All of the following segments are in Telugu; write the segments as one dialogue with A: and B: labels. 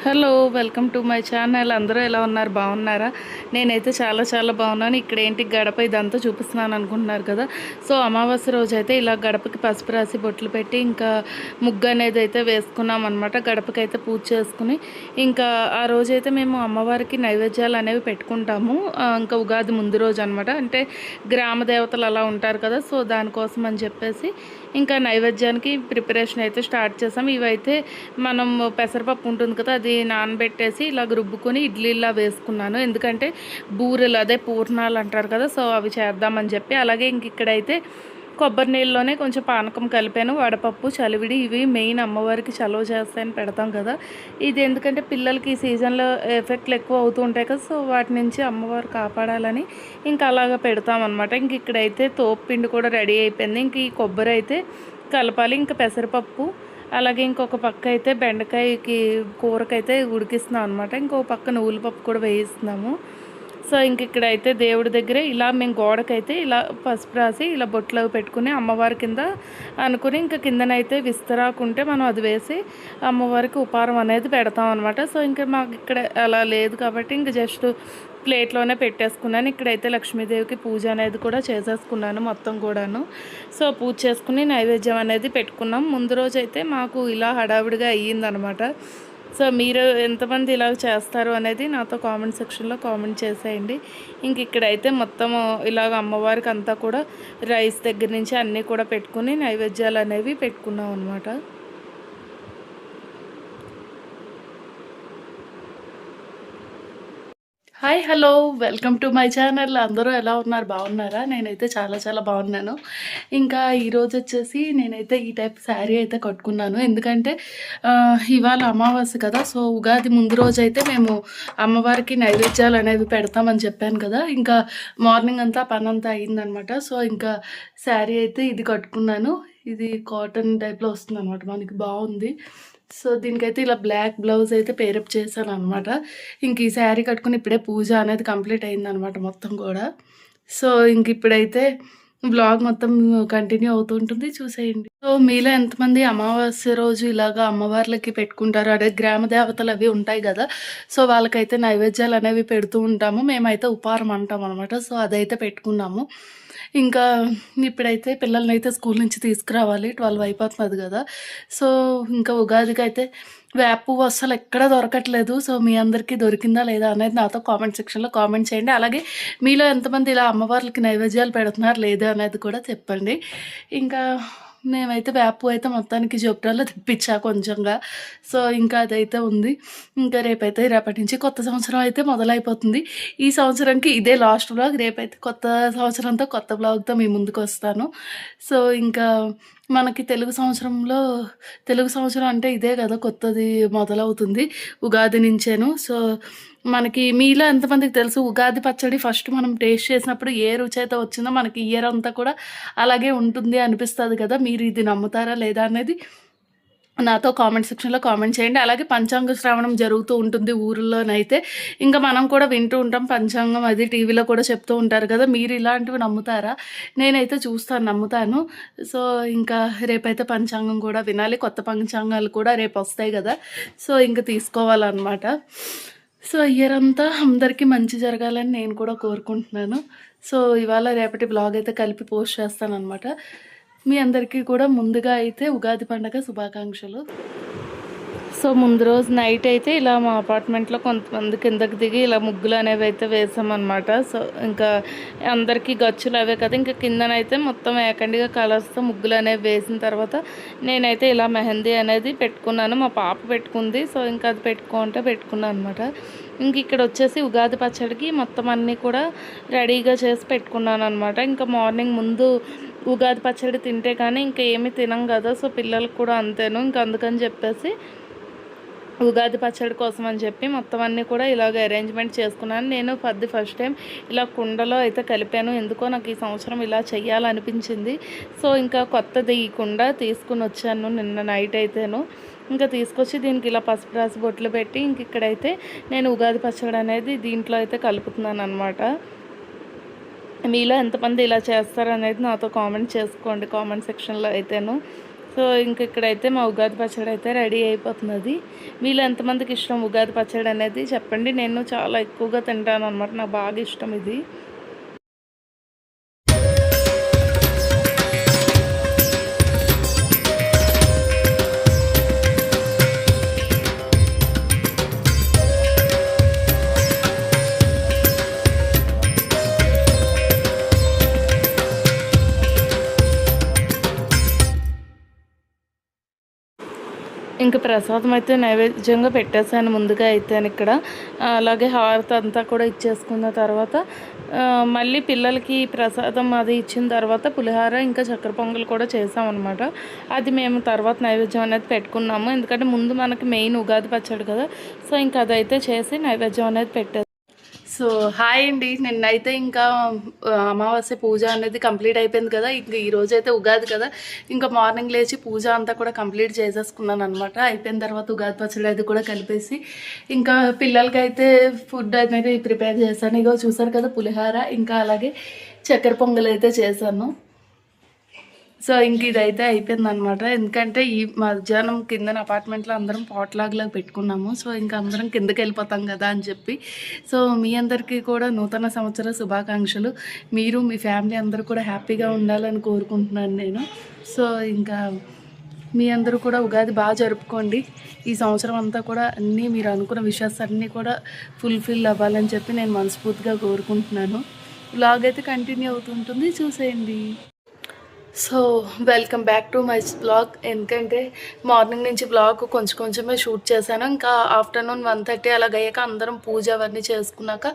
A: Hello welcome to my channel. అందరూ ఎలా ఉన్నారు? బాగున్నారా? నేనైతే చాలా బాగున్నాను. ఇక్కడ ఏంటి గడప ఇదంతా చూపిస్తున్నాను అనుకుంటున్నారు కదా. సో అమావాస్య రోజు అయితే ఇలా గడపకి పసుపు రాసి బొట్లు పెట్టి ఇంకా ముగ్గు అనేది అయితే వేసుకున్నాం అనమాట. గడపకి అయితే పూజ చేసుకుని ఇంకా ఆ రోజైతే మేము అమ్మవారికి నైవేద్యాలు అనేవి పెట్టుకుంటాము. ఇంకా ఉగాది ముందు రోజు అనమాట. అంటే గ్రామ దేవతలు అలా ఉంటారు కదా, సో దానికోసం అని చెప్పేసి ఇంకా నైవేద్యానికి ప్రిపరేషన్ అయితే స్టార్ట్ చేసాం. ఇవైతే మనం పెసరపప్పు ఉంటుంది కదా, అది నానబెట్టేసి ఇలా రుబ్బుకొని ఇడ్లీలా వేసుకున్నాను. ఎందుకంటే బూరెలు అదే పూర్ణాలు అంటారు కదా, సో అవి చేద్దామని చెప్పి. అలాగే ఇంక ఇక్కడైతే కొబ్బరి నీళ్ళలోనే కొంచెం పానకం కలిపాను. వడపప్పు, చలివిడి ఇవి మెయిన్ అమ్మవారికి చలువ చేస్తాయని పెడతాం కదా. ఇది ఎందుకంటే పిల్లలకి ఈ సీజన్లో ఎఫెక్ట్లు ఎక్కువ అవుతూ ఉంటాయి కదా, సో వాటి నుంచి అమ్మవారు కాపాడాలని ఇంకా అలాగ పెడతామన్నమాట. ఇంక ఇక్కడైతే తోపు పిండి కూడా రెడీ అయిపోయింది. ఇంక ఈ కొబ్బరి అయితే కలపాలి. ఇంకా పెసరపప్పు, అలాగే ఇంకొక పక్క అయితే బెండకాయకి కూరకైతే ఉడికిస్తున్నాం అనమాట. ఇంకొక పక్క నువ్వుల పప్పు కూడా వేయిస్తున్నాము. సో ఇంక ఇక్కడైతే దేవుడి దగ్గర ఇలా మేము గోడకైతే ఇలా పసుపు రాసి ఇలా బొట్లు పెట్టుకుని అమ్మవారి కింద అనుకుని ఇంకా కిందనైతే విస్తరాకుంటే మనం అది వేసి అమ్మవారికి ఉపారం అనేది పెడతాం అనమాట. సో ఇంకా మాకు ఇక్కడ అలా లేదు కాబట్టి ఇంక జస్ట్ ప్లేట్లోనే పెట్టేసుకున్నాను. ఇక్కడైతే లక్ష్మీదేవికి పూజ అనేది కూడా చేసేసుకున్నాను మొత్తం కూడాను. సో పూజ చేసుకుని నైవేద్యం అనేది పెట్టుకున్నాం. ముందు రోజు అయితే మాకు ఇలా హడావిడిగా అయ్యిందనమాట. సో మీరు ఎంతమంది ఇలా చేస్తారు అనేది నాతో కామెంట్ సెక్షన్లో కామెంట్ చేసేయండి. ఇంక ఇక్కడైతే మొత్తం ఇలాగ అమ్మవారికి అంతా కూడా రైస్ దగ్గర నుంచి అన్నీ కూడా పెట్టుకుని నైవేద్యాలు అనేవి పెట్టుకున్నాం అనమాట. Hi hello welcome to my channel. అందరూ ఎలా ఉన్నారు? బాగున్నారా? నేనైతే చాలా బాగున్నాను. ఇంకా ఈరోజు వచ్చేసి నేనైతే ఈ టైప్ శారీ అయితే కట్టుకున్నాను. ఎందుకంటే ఇవాళ అమావాస్య కదా, సో ఉగాది ముందు రోజు అయితే మేము అమ్మవారికి నైవేద్యాలు అనేవి పెడతామని చెప్పాను కదా. ఇంకా మార్నింగ్ అంతా పని అంతా అయిందనమాట. సో ఇంకా శారీ అయితే ఇది కట్టుకున్నాను. ఇది కాటన్ టైప్లో వస్తుంది అనమాట, మనకి బాగుంది. సో దీనికైతే ఇలా బ్లాక్ బ్లౌజ్ అయితే పేరప్ చేశాను అనమాట. ఇంక ఈ శారీ కట్టుకుని ఇప్పుడే పూజ అనేది కంప్లీట్ అయిందనమాట మొత్తం కూడా. సో ఇంక ఇప్పుడైతే బ్లాగ్ మొత్తం కంటిన్యూ అవుతుంటుంది, చూసేయండి. సో మీలో ఎంతమంది అమావాస్య రోజు ఇలాగా అమ్మవార్లకి పెట్టుకుంటారు? అదే గ్రామ దేవతలు అవి ఉంటాయి కదా, సో వాళ్ళకైతే నైవేద్యాలు అనేవి పెడుతూ ఉంటాము. మేమైతే ఉపారం అంటాం అనమాట. సో అదైతే పెట్టుకున్నాము. ఇంకా ఇప్పుడైతే పిల్లల్ని అయితే స్కూల్ నుంచి తీసుకురావాలి, 12 అయిపోతున్నది కదా. సో ఇంకా ఉగాదికి అయితే వేప పువ్వు అస్సలు ఎక్కడ దొరకట్లేదు. సో మీ అందరికీ దొరికిందా లేదా అనేది నాతో కామెంట్ సెక్షన్లో కామెంట్ చేయండి. అలాగే మీలో ఎంతమంది ఇలా అమ్మవార్లకి నైవేద్యాలు పెడుతున్నారు లేదా అనేది కూడా చెప్పండి. ఇంకా మేమైతే వేపు అయితే మొత్తానికి జోప్రాల్లో తెప్పించా కొంచెంగా. సో ఇంకా అదైతే ఉంది. ఇంకా రేపటి నుంచి కొత్త సంవత్సరం అయితే మొదలైపోతుంది. ఈ సంవత్సరంకి ఇదే లాస్ట్ బ్లాగ్. రేపైతే కొత్త సంవత్సరంతో కొత్త బ్లాగ్తో మీ ముందుకు వస్తాను. సో ఇంకా మనకి తెలుగు సంవత్సరం అంటే ఇదే కదా, కొత్తది మొదలవుతుంది ఉగాది నుంచేను. సో మనకి మీలో ఎంతమందికి తెలుసు ఉగాది పచ్చడి ఫస్ట్ మనం టేస్ట్ చేసినప్పుడు ఏ రుచి అయితే వచ్చిందో మనకి ఇయర్ అంతా కూడా అలాగే ఉంటుంది అనిపిస్తుంది కదా. మీరు ఇది నమ్ముతారా లేదా అనేది నాతో కామెంట్ సెక్షన్లో కామెంట్ చేయండి. అలాగే పంచాంగ శ్రవణం జరుగుతూ ఉంటుంది ఊరిలోనైతే. ఇంకా మనం కూడా వింటూ ఉంటాం పంచాంగం, అది టీవీలో కూడా చెప్తూ ఉంటారు కదా. మీరు ఇలాంటివి నమ్ముతారా? నేనైతే చూస్తాను, నమ్ముతాను. సో ఇంకా రేపైతే పంచాంగం కూడా వినాలి. కొత్త పంచాంగాలు కూడా రేపు వస్తాయి కదా, సో ఇంకా తీసుకోవాలన్నమాట. సో ఇయర్ అంతా అందరికీ మంచి జరగాలని నేను కూడా కోరుకుంటున్నాను. సో ఇవాళ రేపటి బ్లాగ్ అయితే కలిపి పోస్ట్ చేస్తాను అనమాట. మీ అందరికీ కూడా ముందుగా అయితే ఉగాది పండుగ శుభాకాంక్షలు. సో ముందు రోజు నైట్ అయితే ఇలా మా అపార్ట్మెంట్లో కొంతమంది కిందకి దిగి ఇలా ముగ్గులు అనేవి అయితే వేసామన్నమాట. సో ఇంకా అందరికీ గచ్చులు అవే కదా, ఇంకా కిందనైతే మొత్తం ఏకండిగా కలర్స్తో ముగ్గులు అనేవి వేసిన తర్వాత నేనైతే ఇలా మెహందీ అనేది పెట్టుకున్నాను. మా పాప పెట్టుకుంది, సో ఇంకా అది పెట్టుకున్నాను అనమాట. ఇంక ఇక్కడ వచ్చేసి ఉగాది పచ్చడికి మొత్తం అన్నీ కూడా రెడీగా చేసి పెట్టుకున్నాను అనమాట. ఇంకా మార్నింగ్ ముందు ఉగాది పచ్చడి తింటే కానీ ఇంకా ఏమీ తినం కదా, సో పిల్లలకు కూడా అంతేను. ఇంకా అందుకని చెప్పేసి ఉగాది పచ్చడి కోసం అని చెప్పి మొత్తం అన్నీ కూడా ఇలాగ అరేంజ్మెంట్ చేసుకున్నాను. నేను ఫస్ట్ టైం ఇలా కుండలో అయితే కలిపాను. ఎందుకో నాకు ఈ సంవత్సరం ఇలా చెయ్యాలనిపించింది. సో ఇంకా కొత్తది ఈ కుండ తీసుకుని వచ్చాను నిన్న నైట్ అయితేను. ఇంకా తీసుకొచ్చి దీనికి ఇలా పసుపు రాసి బొట్లు పెట్టి ఇంక ఇక్కడైతే నేను ఉగాది పచ్చడి అనేది దీంట్లో అయితే కలుపుతున్నాను అనమాట. మీలో ఎంతమంది ఇలా చేస్తారనేది నాతో కామెంట్ చేసుకోండి కామెంట్ సెక్షన్లో అయితేను. సో ఇంక ఇక్కడైతే మా ఉగాది పచ్చడి అయితే రెడీ అయిపోతున్నది. మీలో ఎంతమందికి ఇష్టం ఉగాది పచ్చడి అనేది చెప్పండి. నేను చాలా ఎక్కువగా తింటాను అనమాట, నాకు బాగా ఇష్టం ఇది. ఇంకా ప్రసాదం అయితే నైవేద్యంగా పెట్టేశాను ముందుగా అయితే ఇక్కడ. అలాగే హారతి అంతా కూడా ఇచ్చేసుకున్న తర్వాత మళ్ళీ పిల్లలకి ప్రసాదం అది ఇచ్చిన తర్వాత పులిహార ఇంకా చక్కెర పొంగల్ కూడా చేసామన్నమాట. అది మేము తర్వాత నైవేద్యం అనేది పెట్టుకున్నాము, ఎందుకంటే ముందు మనకి మెయిన్ ఉగాది పచ్చడి కదా. సో ఇంకా అదైతే చేసి నైవేద్యం అనేది పెట్టేసాం. సో హాయ్ అండి, నిన్నైతే ఇంకా అమావాస్య పూజ అనేది కంప్లీట్ అయిపోయింది కదా. ఇంకా ఈరోజు అయితే ఉగాది కదా, ఇంకా మార్నింగ్ లేచి పూజ అంతా కూడా కంప్లీట్ చేసేసుకున్నాను అనమాట. అయిపోయిన తర్వాత ఉగాది పచ్చడి అది కూడా కలిపేసి ఇంకా పిల్లలకి అయితే ఫుడ్ అనేది ప్రిపేర్ చేశాను. ఇగో చూసారు కదా పులిహార, ఇంకా అలాగే చక్కెర పొంగల్ అయితే చేశాను. సో ఇంక ఇదైతే అయిపోయింది అనమాట. ఎందుకంటే ఈ మధ్యాహ్నం కిందన అపార్ట్మెంట్లో అందరం పాట్లాగ్లా పెట్టుకున్నాము. సో ఇంకా అందరం కిందకి వెళ్ళిపోతాం కదా అని చెప్పి. సో మీ అందరికీ కూడా నూతన సంవత్సర శుభాకాంక్షలు. మీరు మీ ఫ్యామిలీ అందరూ కూడా హ్యాపీగా ఉండాలని కోరుకుంటున్నాను నేను. సో ఇంకా మీ అందరూ కూడా ఉగాది బాగా జరుపుకోండి. ఈ సంవత్సరం అంతా కూడా అన్నీ మీరు అనుకున్న విషయాస్ అన్నీ కూడా ఫుల్ఫిల్ అవ్వాలని చెప్పి నేను మనస్ఫూర్తిగా కోరుకుంటున్నాను. వ్లాగ్ అయితే కంటిన్యూ అవుతుంటుంది, చూసేయండి. So welcome back to my blog. ఎందుకంటే మార్నింగ్ నుంచి బ్లాగ్ కొంచెమే షూట్ చేశాను. ఇంకా ఆఫ్టర్నూన్ 1:30 అలాగయ్యాక అందరం పూజ అవన్నీ చేసుకున్నాక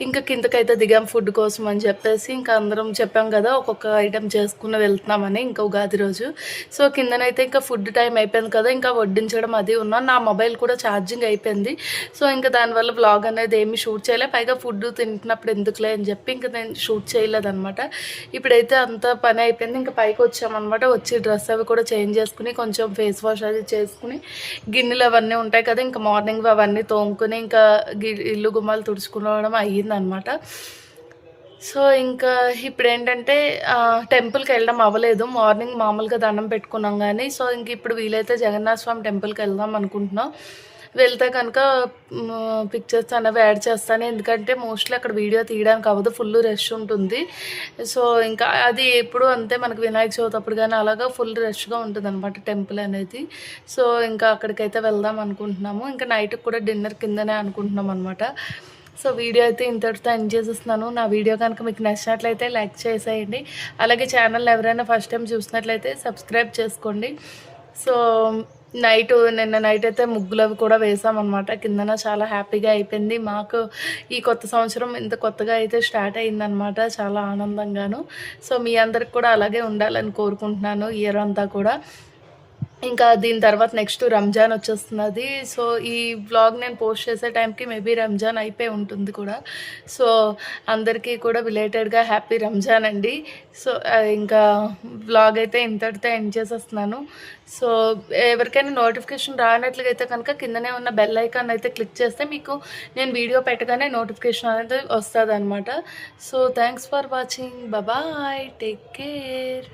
A: ఇంకా కిందకైతే దిగాం ఫుడ్ కోసం అని చెప్పేసి. ఇంకా అందరం చెప్పాం కదా ఒక్కొక్క ఐటెం చేసుకుని వెళ్తున్నామని ఇంకా ఉగాది రోజు. సో కిందనైతే ఇంకా ఫుడ్ టైం అయిపోయింది కదా, ఇంకా వడ్డించడం అది ఉన్నాను. నా మొబైల్ కూడా ఛార్జింగ్ అయిపోయింది. సో ఇంకా దానివల్ల బ్లాగ్ అనేది ఏమీ షూట్ చేయలే. పైగా ఫుడ్ తింటున్నప్పుడు ఎందుకులే అని చెప్పి ఇంకా నేను షూట్ చేయలేదన్నమాట. ఇప్పుడైతే అంత పని అయిపోయింది. ఇంకా పైకి వచ్చామన్నమాట. వచ్చి డ్రెస్ అవి కూడా చేంజ్ చేసుకుని కొంచెం ఫేస్ వాష్ అది చేసుకుని గిన్నెలు అవన్నీ ఉంటాయి కదా, ఇంకా మార్నింగ్ అవన్నీ తోముకుని ఇంకా ఇల్లు గుమ్మాలు తుడుచుకోవడం అయ్యిందనమాట. సో ఇంకా ఇప్పుడు ఏంటంటే టెంపుల్కి వెళ్ళడం అవ్వలేదు. మార్నింగ్ మామూలుగా దండం పెట్టుకున్నాం కానీ. సో ఇంక ఇప్పుడు వీలైతే జగన్నాథ స్వామి టెంపుల్కి వెళ్దాం అనుకుంటున్నాం. వెళ్తే కనుక పిక్చర్స్ అనేవి యాడ్ చేస్తాను, ఎందుకంటే మోస్ట్లీ అక్కడ వీడియో తీయడానికి అవ్వదు, ఫుల్ రష్ ఉంటుంది. సో ఇంకా అది ఎప్పుడు అంతే, మనకు వినాయక చవితి అప్పుడు కానీ అలాగా ఫుల్ రష్గా ఉంటుంది అనమాట టెంపుల్ అనేది. సో ఇంకా అక్కడికైతే వెళ్దాం అనుకుంటున్నాము. ఇంకా నైట్కి కూడా డిన్నర్ కిందనే అనుకుంటున్నాం అనమాట. సో వీడియో అయితే ఇంతటితో ఎండ్ చేసేస్తున్నాను. నా వీడియో కనుక మీకు నచ్చినట్లయితే లైక్ చేసేయండి. అలాగే ఛానల్ ఎవరైనా ఫస్ట్ టైం చూసినట్లయితే సబ్స్క్రైబ్ చేసుకోండి. సో నిన్న నైట్ అయితే ముగ్గులు అవి కూడా వేసామన్నమాట. కిందన చాలా హ్యాపీగా అయిపోయింది. మాకు ఈ కొత్త సంవత్సరం ఇంత కొత్తగా అయితే స్టార్ట్ అయిందనమాట, చాలా ఆనందంగాను. సో మీ అందరికి కూడా అలాగే ఉండాలని కోరుకుంటున్నాను ఇయర్ అంతా కూడా. ఇంకా దీని తర్వాత నెక్స్ట్ రంజాన్ వచ్చేస్తున్నది. సో ఈ వ్లాగ్ నేను పోస్ట్ చేసే టైంకి మేబీ రంజాన్ అయిపోయి ఉంటుంది కూడా. సో అందరికీ కూడా బిలేటెడ్గా హ్యాపీ రంజాన్ అండి. సో ఇంకా వ్లాగ్ అయితే ఇంతటితో ఎండ్ చేసేస్తున్నాను. సో ఎవరికైనా నోటిఫికేషన్ రానట్లుగా అయితే కనుక కిందనే ఉన్న బెల్ ఐకాన్ అయితే క్లిక్ చేస్తే మీకు నేను వీడియో పెట్టగానే నోటిఫికేషన్ అనేది వస్తుంది అనమాట. So thanks for watching, bye, take care.